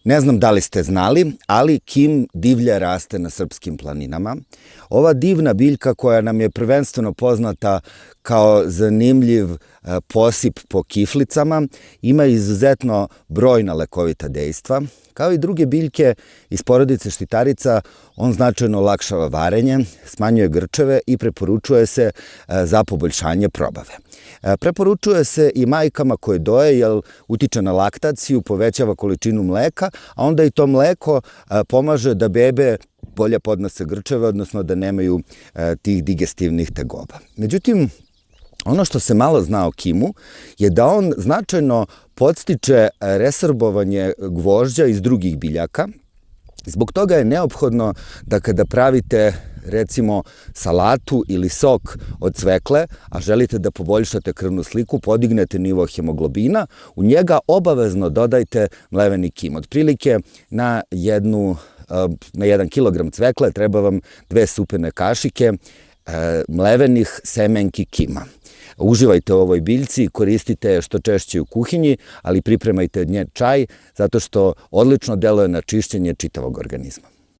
Ne znam da li ste znali, ali kim divlje raste na srpskim planinama. Ova divna biljka koja nam je prvenstveno poznata kao zanimljiv posip po kiflicama ima izuzetno brojna lekovita dejstva. Kao i druge biljke iz porodice štitarica, on značajno olakšava varenje, smanjuje grčeve i preporučuje se za poboljšanje probave. Preporučuje se i majkama koje doje jer utiče na laktaciju, povećava količinu mleka, a onda i to mleko pomaže da bebe bolje podnose grčeve, odnosno da nemaju tih digestivnih tegoba. Međutim, ono što se malo zna o kimu je da on značajno podstiče resorbovanje gvožđa iz drugih biljaka. Zbog toga je neophodno da kada pravite recimo salatu ili sok od cvekle, a želite da poboljšate krvnu sliku, podignete nivo hemoglobina, u njega obavezno dodajte mleveni kim. Otprilike na 1 kilogram cvekle treba vam 2 supene kašike mlevenih semenki kima. Uživajte u ovoj biljci, koristite je što češće u kuhinji, ali pripremajte od nje čaj zato što odlično deluje na čišćenje čitavog organizma.